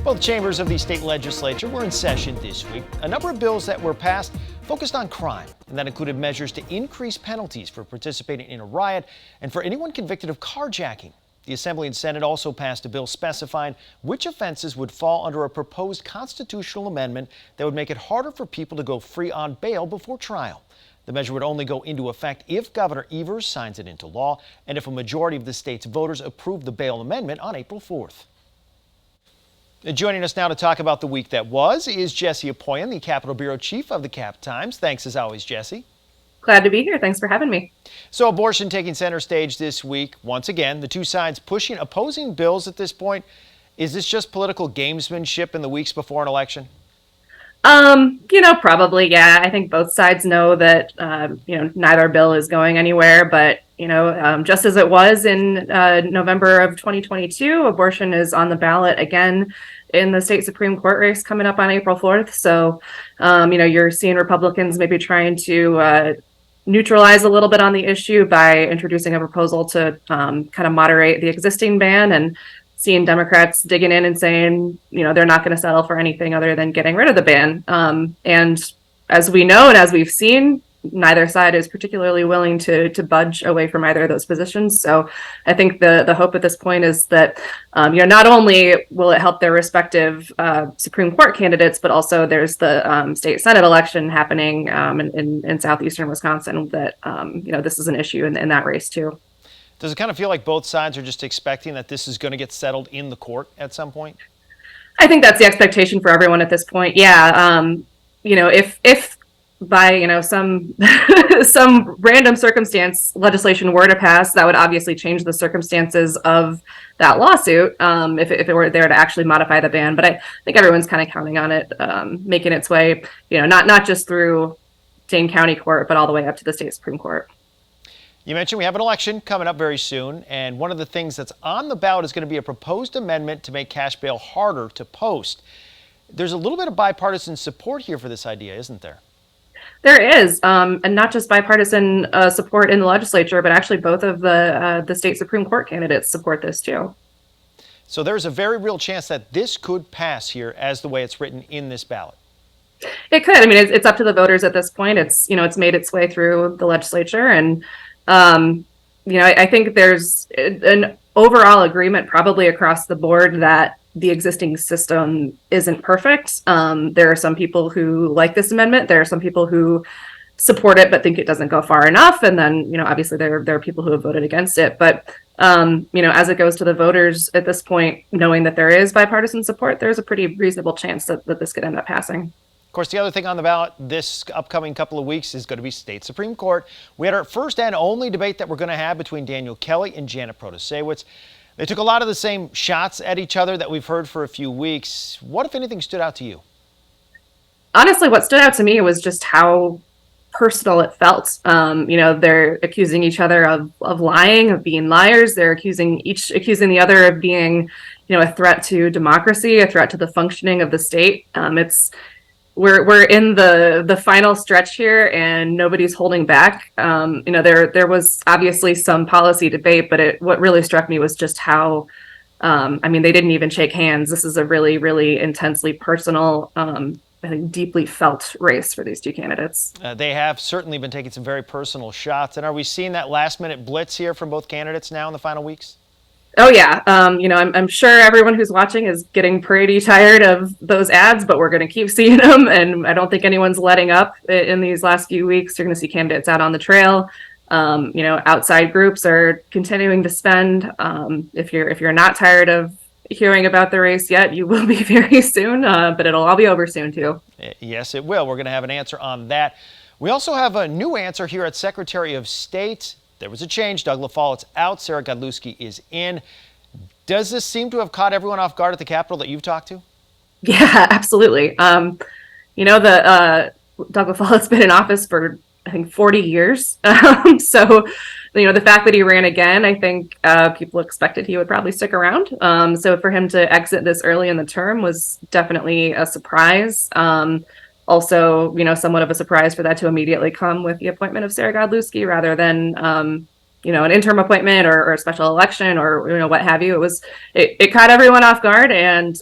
Both chambers of the state legislature were in session this week. A number of bills that were passed focused on crime, and that included measures to increase penalties for participating in a riot and for anyone convicted of carjacking. The Assembly and Senate also passed a bill specifying which offenses would fall under a proposed constitutional amendment that would make it harder for people to go free on bail before trial. The measure would only go into effect if Governor Evers signs it into law and if a majority of the state's voters approve the bail amendment on April 4th. Joining us now to talk about the week that was is Jessie Opoien, the Capitol Bureau Chief of the Cap Times. Thanks as always, Jessie. Glad to be here. Thanks for having me. So abortion taking center stage this week. Once again, the two sides pushing opposing bills at this point. Is this just political gamesmanship in the weeks before an election? Probably, yeah. I think both sides know that, neither bill is going anywhere. But, just as it was in November of 2022, abortion is on the ballot again in the state Supreme Court race coming up on April 4th. So, you're seeing Republicans maybe trying to neutralize a little bit on the issue by introducing a proposal to kind of moderate the existing ban, and seeing Democrats digging in and saying, they're not going to settle for anything other than getting rid of the ban. And as we know, and as we've seen, neither side is particularly willing to budge away from either of those positions. So I think the hope at this point is that, not only will it help their respective Supreme Court candidates, but also there's the state Senate election happening in southeastern Wisconsin that, this is an issue in that race too. Does it kind of feel like both sides are just expecting that this is going to get settled in the court at some point? I think that's the expectation for everyone at this point. Yeah. If by, some some random circumstance legislation were to pass, that would obviously change the circumstances of that lawsuit, if it were there to actually modify the ban. But I think everyone's kind of counting on it making its way, not just through Dane County Court, but all the way up to the state Supreme Court. You mentioned we have an election coming up very soon, and one of the things that's on the ballot is going to be a proposed amendment to make cash bail harder to post. There's a little bit of bipartisan support here for this idea, isn't there? There is, and not just bipartisan support in the legislature, but actually both of the state Supreme Court candidates support this too. So there's a very real chance that this could pass here as the way it's written in this ballot. It could. I mean, it's up to the voters at this point. It's made its way through the legislature, and I think there's an overall agreement probably across the board that the existing system isn't perfect. There are some people who like this amendment. There are some people who support it but think it doesn't go far enough. And then, obviously there are people who have voted against it. But, as it goes to the voters at this point, knowing that there is bipartisan support, there's a pretty reasonable chance that this could end up passing. Of course, the other thing on the ballot this upcoming couple of weeks is going to be state Supreme Court. We had our first and only debate that we're going to have between Daniel Kelly and Janet Protasewicz. They took a lot of the same shots at each other that we've heard for a few weeks. What, if anything, stood out to you? Honestly, what stood out to me was just how personal it felt. They're accusing each other of lying, of being liars. They're accusing the other of being, a threat to democracy, a threat to the functioning of the state. We're in the final stretch here, and nobody's holding back. There was obviously some policy debate, but what really struck me was just how, they didn't even shake hands. This is a really, really intensely personal, I think deeply felt race for these two candidates. They have certainly been taking some very personal shots. And are we seeing that last minute blitz here from both candidates now in the final weeks? Oh, yeah. I'm sure everyone who's watching is getting pretty tired of those ads, but we're going to keep seeing them. And I don't think anyone's letting up in these last few weeks. You're going to see candidates out on the trail. Outside groups are continuing to spend. If you're not tired of hearing about the race yet, you will be very soon, but it'll all be over soon, too. Yes, it will. We're going to have an answer on that. We also have a new answer here at Secretary of State. There was a change. Doug LaFollett's out. Sarah Godlewski is in. Does this seem to have caught everyone off guard at the Capitol that you've talked to? Yeah, absolutely. Doug LaFollette's been in office for, I think, 40 years. So, the fact that he ran again, I think people expected he would probably stick around. So for him to exit this early in the term was definitely a surprise. Also, somewhat of a surprise for that to immediately come with the appointment of Sarah Godlewski rather than, an interim appointment or a special election or what have you. It caught everyone off guard, and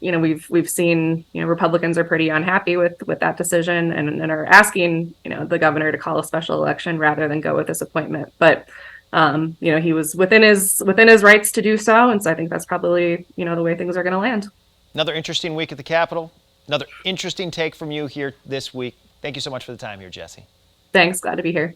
we've seen Republicans are pretty unhappy with that decision and are asking the governor to call a special election rather than go with this appointment. But he was within his rights to do so, and so I think that's probably the way things are going to land. Another interesting week at the Capitol. Another interesting take from you here this week. Thank you so much for the time here, Jessie. Thanks. Glad to be here.